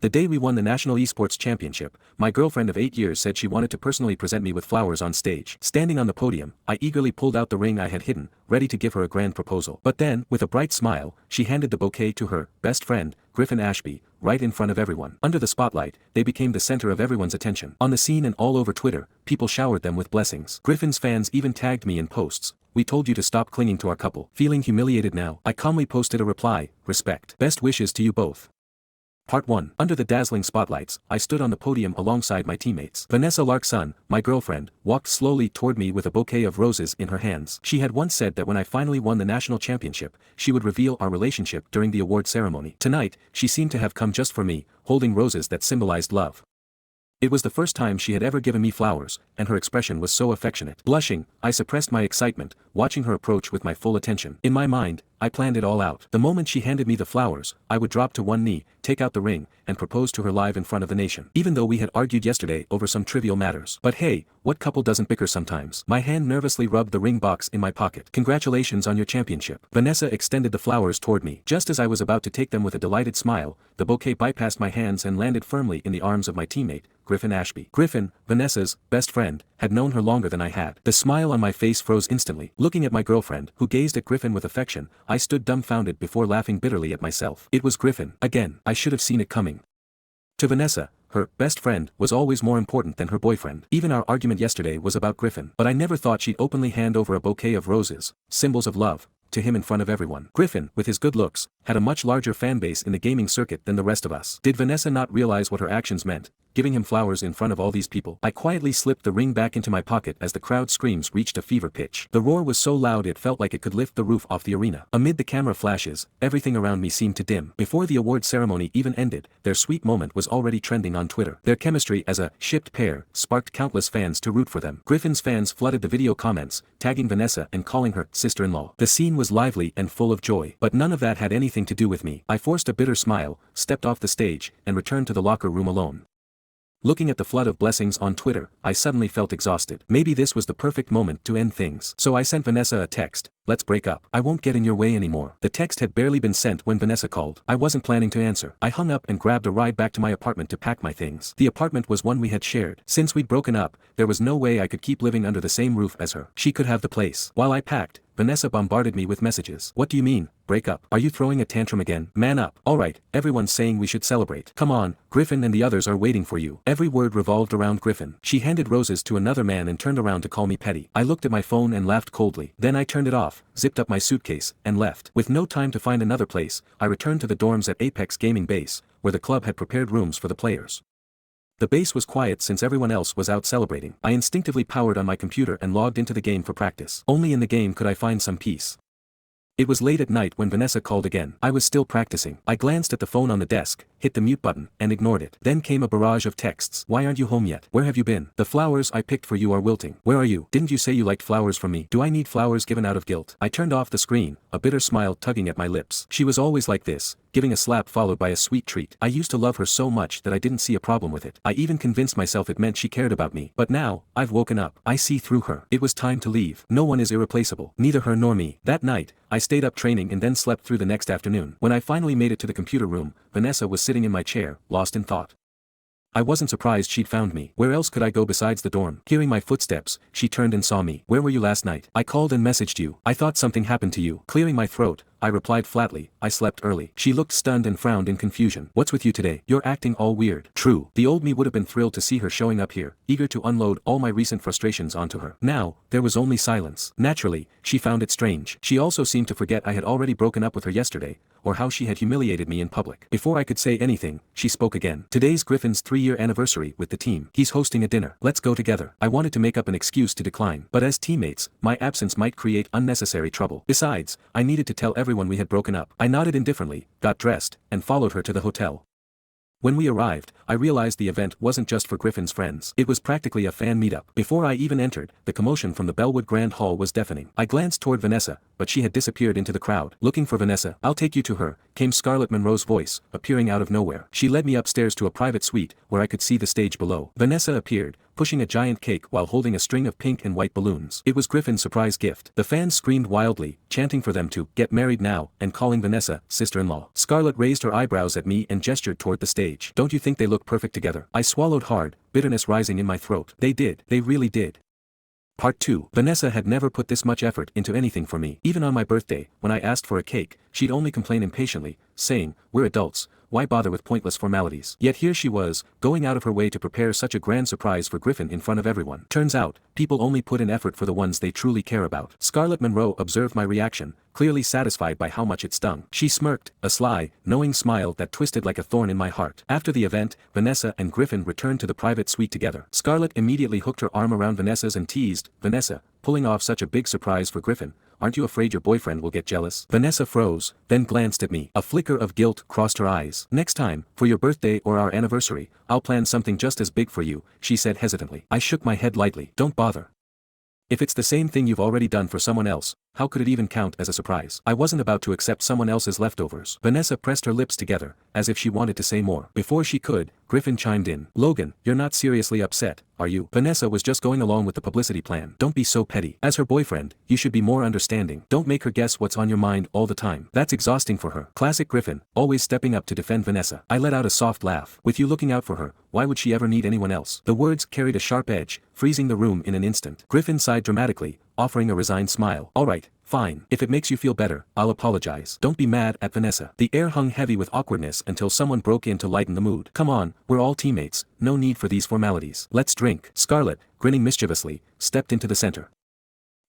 The day we won the National Esports Championship, my girlfriend of 8 years said she wanted to personally present me with flowers on stage. Standing on the podium, I eagerly pulled out the ring I had hidden, ready to give her a grand proposal. But then, with a bright smile, she handed the bouquet to her best friend, Griffin Ashby, right in front of everyone. Under the spotlight, they became the center of everyone's attention. On the scene and all over Twitter, people showered them with blessings. Griffin's fans even tagged me in posts. "We told you to stop clinging to our couple." Feeling humiliated now, I calmly posted a reply, "Respect. Best wishes to you both." Part 1. Under the dazzling spotlights, I stood on the podium alongside my teammates. Vanessa Larkson, my girlfriend, walked slowly toward me with a bouquet of roses in her hands. She had once said that when I finally won the national championship, she would reveal our relationship during the award ceremony. Tonight, she seemed to have come just for me, holding roses that symbolized love. It was the first time she had ever given me flowers, and her expression was so affectionate. Blushing, I suppressed my excitement, watching her approach with my full attention. In my mind, I planned it all out. The moment she handed me the flowers, I would drop to one knee, take out the ring, and propose to her live in front of the nation. Even though we had argued yesterday over some trivial matters. But hey, what couple doesn't bicker sometimes? My hand nervously rubbed the ring box in my pocket. "Congratulations on your championship." Vanessa extended the flowers toward me. Just as I was about to take them with a delighted smile, the bouquet bypassed my hands and landed firmly in the arms of my teammate, Griffin Ashby. Griffin, Vanessa's best friend, had known her longer than I had. The smile on my face froze instantly. Looking at my girlfriend, who gazed at Griffin with affection, I stood dumbfounded before laughing bitterly at myself. It was Griffin. Again, I should have seen it coming. To Vanessa, her best friend was always more important than her boyfriend. Even our argument yesterday was about Griffin. But I never thought she'd openly hand over a bouquet of roses, symbols of love, to him in front of everyone. Griffin, with his good looks, had a much larger fan base in the gaming circuit than the rest of us. Did Vanessa not realize what her actions meant, giving him flowers in front of all these people? I quietly slipped the ring back into my pocket as the crowd screams reached a fever pitch. The roar was so loud it felt like it could lift the roof off the arena. Amid the camera flashes, everything around me seemed to dim. Before the award ceremony even ended, their sweet moment was already trending on Twitter. Their chemistry as a shipped pair sparked countless fans to root for them. Griffin's fans flooded the video comments, tagging Vanessa and calling her sister-in-law. The scene was lively and full of joy. But none of that had anything to do with me. I forced a bitter smile, stepped off the stage, and returned to the locker room alone. Looking at the flood of blessings on Twitter, I suddenly felt exhausted. Maybe this was the perfect moment to end things. So I sent Vanessa a text, "Let's break up. I won't get in your way anymore." The text had barely been sent when Vanessa called. I wasn't planning to answer. I hung up and grabbed a ride back to my apartment to pack my things. The apartment was one we had shared. Since we'd broken up, there was no way I could keep living under the same roof as her. She could have the place. While I packed, Vanessa bombarded me with messages. "What do you mean, break up? Are you throwing a tantrum again? Man up. Alright, everyone's saying we should celebrate. Come on, Griffin and the others are waiting for you." Every word revolved around Griffin. She handed roses to another man and turned around to call me petty. I looked at my phone and laughed coldly. Then I turned it off, zipped up my suitcase, and left. With no time to find another place, I returned to the dorms at Apex Gaming Base, where the club had prepared rooms for the players. The base was quiet since everyone else was out celebrating. I instinctively powered on my computer and logged into the game for practice. Only in the game could I find some peace. It was late at night when Vanessa called again. I was still practicing. I glanced at the phone on the desk, hit the mute button, and ignored it. Then came a barrage of texts. "Why aren't you home yet? Where have you been? The flowers I picked for you are wilting. Where are you? Didn't you say you liked flowers from me? Do I need flowers given out of guilt?" I turned off the screen, a bitter smile tugging at my lips. She was always like this, giving a slap followed by a sweet treat. I used to love her so much that I didn't see a problem with it. I even convinced myself it meant she cared about me. But now, I've woken up. I see through her. It was time to leave. No one is irreplaceable. Neither her nor me. That night, I stayed up training and then slept through the next afternoon. When I finally made it to the computer room, Vanessa was sitting in my chair, lost in thought. I wasn't surprised she'd found me. Where else could I go besides the dorm? Hearing my footsteps, she turned and saw me. "Where were you last night? I called and messaged you. I thought something happened to you." Clearing my throat, I replied flatly, "I slept early." She looked stunned and frowned in confusion. "What's with you today? You're acting all weird." True. The old me would have been thrilled to see her showing up here, eager to unload all my recent frustrations onto her. Now, there was only silence. Naturally, she found it strange. She also seemed to forget I had already broken up with her yesterday, or how she had humiliated me in public. Before I could say anything, she spoke again. "Today's Griffin's 3-year anniversary with the team. He's hosting a dinner. Let's go together." I wanted to make up an excuse to decline, but as teammates, my absence might create unnecessary trouble. Besides, I needed to tell everyone we had broken up. I nodded indifferently, got dressed, and followed her to the hotel. When we arrived, I realized the event wasn't just for Griffin's friends. It was practically a fan meetup. Before I even entered, the commotion from the Bellwood Grand Hall was deafening. I glanced toward Vanessa, but she had disappeared into the crowd. Looking for Vanessa, "I'll take you to her," came Scarlett Monroe's voice, appearing out of nowhere. She led me upstairs to a private suite, where I could see the stage below. Vanessa appeared, pushing a giant cake while holding a string of pink and white balloons. It was Griffin's surprise gift. The fans screamed wildly, chanting for them to get married now, and calling Vanessa sister-in-law. Scarlett raised her eyebrows at me and gestured toward the stage. "Don't you think they look perfect together?" I swallowed hard, bitterness rising in my throat. They did. They really did. Part 2. Vanessa had never put this much effort into anything for me. Even on my birthday, when I asked for a cake, she'd only complain impatiently, saying, "We're adults, why bother with pointless formalities?" Yet here she was, going out of her way to prepare such a grand surprise for Griffin in front of everyone. Turns out, people only put in effort for the ones they truly care about. Scarlett Monroe observed my reaction, clearly satisfied by how much it stung. She smirked, a sly, knowing smile that twisted like a thorn in my heart. After the event, Vanessa and Griffin returned to the private suite together. Scarlett immediately hooked her arm around Vanessa's and teased, "Vanessa, pulling off such a big surprise for Griffin, aren't you afraid your boyfriend will get jealous?" Vanessa froze, then glanced at me. A flicker of guilt crossed her eyes. "Next time, for your birthday or our anniversary, I'll plan something just as big for you," she said hesitantly. I shook my head lightly. "Don't bother. If it's the same thing you've already done for someone else, how could it even count as a surprise?" I wasn't about to accept someone else's leftovers. Vanessa pressed her lips together, as if she wanted to say more. Before she could, Griffin chimed in. "Logan, you're not seriously upset, are you?" Vanessa was just going along with the publicity plan. "Don't be so petty. As her boyfriend, you should be more understanding. Don't make her guess what's on your mind all the time. That's exhausting for her." Classic Griffin, always stepping up to defend Vanessa. I let out a soft laugh. "With you looking out for her, why would she ever need anyone else?" The words carried a sharp edge, freezing the room in an instant. Griffin sighed dramatically, offering a resigned smile. "All right, fine. If it makes you feel better, I'll apologize. Don't be mad at Vanessa." The air hung heavy with awkwardness until someone broke in to lighten the mood. "Come on, we're all teammates, no need for these formalities. Let's drink." Scarlett, grinning mischievously, stepped into the center.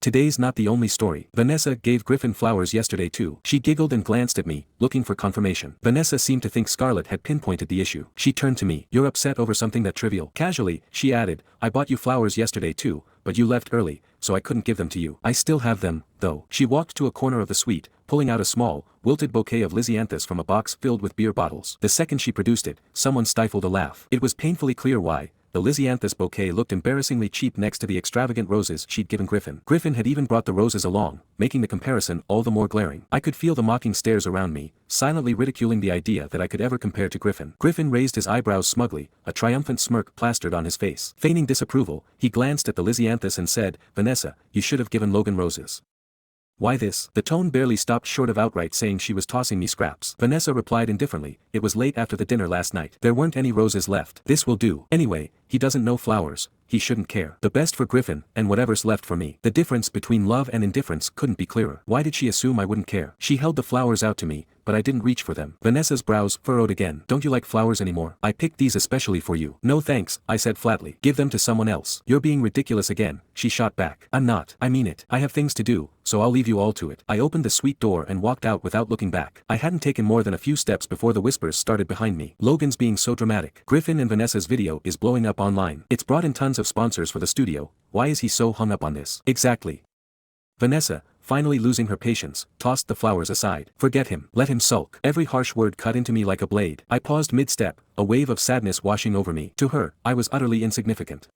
"Today's not the only story. Vanessa gave Griffin flowers yesterday too." She giggled and glanced at me, looking for confirmation. Vanessa seemed to think Scarlett had pinpointed the issue. She turned to me. "You're upset over something that trivial?" Casually, she added, "I bought you flowers yesterday too, but you left early, so I couldn't give them to you. I still have them, though." She walked to a corner of the suite, pulling out a small, wilted bouquet of lisianthus from a box filled with beer bottles. The second she produced it, someone stifled a laugh. It was painfully clear why. The lisianthus bouquet looked embarrassingly cheap next to the extravagant roses she'd given Griffin. Griffin had even brought the roses along, making the comparison all the more glaring. I could feel the mocking stares around me, silently ridiculing the idea that I could ever compare to Griffin. Griffin raised his eyebrows smugly, a triumphant smirk plastered on his face. Feigning disapproval, he glanced at the lisianthus and said, "Vanessa, you should have given Logan roses." "Why this?" The tone barely stopped short of outright saying she was tossing me scraps. Vanessa replied indifferently, "It was late after the dinner last night. There weren't any roses left. This will do. Anyway, he doesn't know flowers. He shouldn't care. The best for Griffin, and whatever's left for me." The difference between love and indifference couldn't be clearer. Why did she assume I wouldn't care? She held the flowers out to me, but I didn't reach for them. Vanessa's brows furrowed again. "Don't you like flowers anymore? I picked these especially for you." "No thanks," I said flatly. "Give them to someone else." "You're being ridiculous again," she shot back. "I'm not. I mean it. I have things to do, so I'll leave you all to it." I opened the suite door and walked out without looking back. I hadn't taken more than a few steps before the whispers started behind me. "Logan's being so dramatic. Griffin and Vanessa's video is blowing up online. It's brought in tons of sponsors for the studio. Why is he so hung up on this?" "Exactly." Vanessa, finally losing her patience, tossed the flowers aside. "Forget him. Let him sulk." Every harsh word cut into me like a blade. I paused mid-step, a wave of sadness washing over me. To her, I was utterly insignificant.